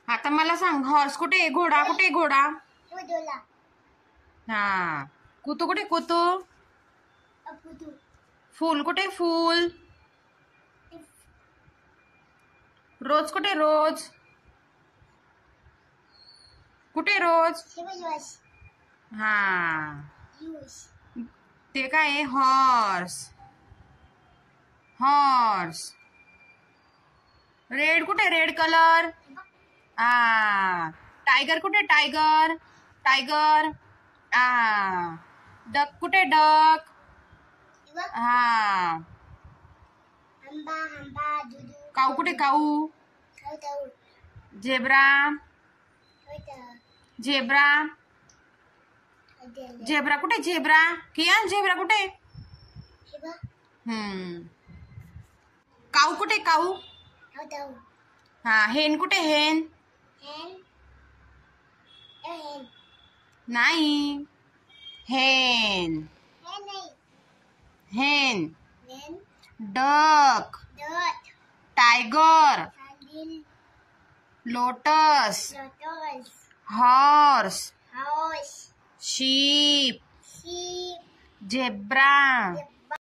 आता मला सांग, हॉर्स कुठे आहे, घोडा कुठे आहे, घोडा? हा. कुतू कुठे, कुतू? फूल कुठे, फूल? रोज कुठे, रोज? कुठे रोज? हा. ते काय आहे? हॉर्स. हॉर्स. रेड कुठे, रेड कलर? आ. टायगर कुठे, टायगर? टायगर. आ. डक कुठे, डक? हा. काऊ कुठे, काऊ? झेब्रा. झेब्रा. झेब्रा कुठे, झेब्रा? कियान झेब्रा कुठे? काऊ कुठे, काऊ? हा. हेन कुठे, हेन? नाही. हेन. हेन. Duck. Tiger. Lotus. Horse. Ship. Zebra.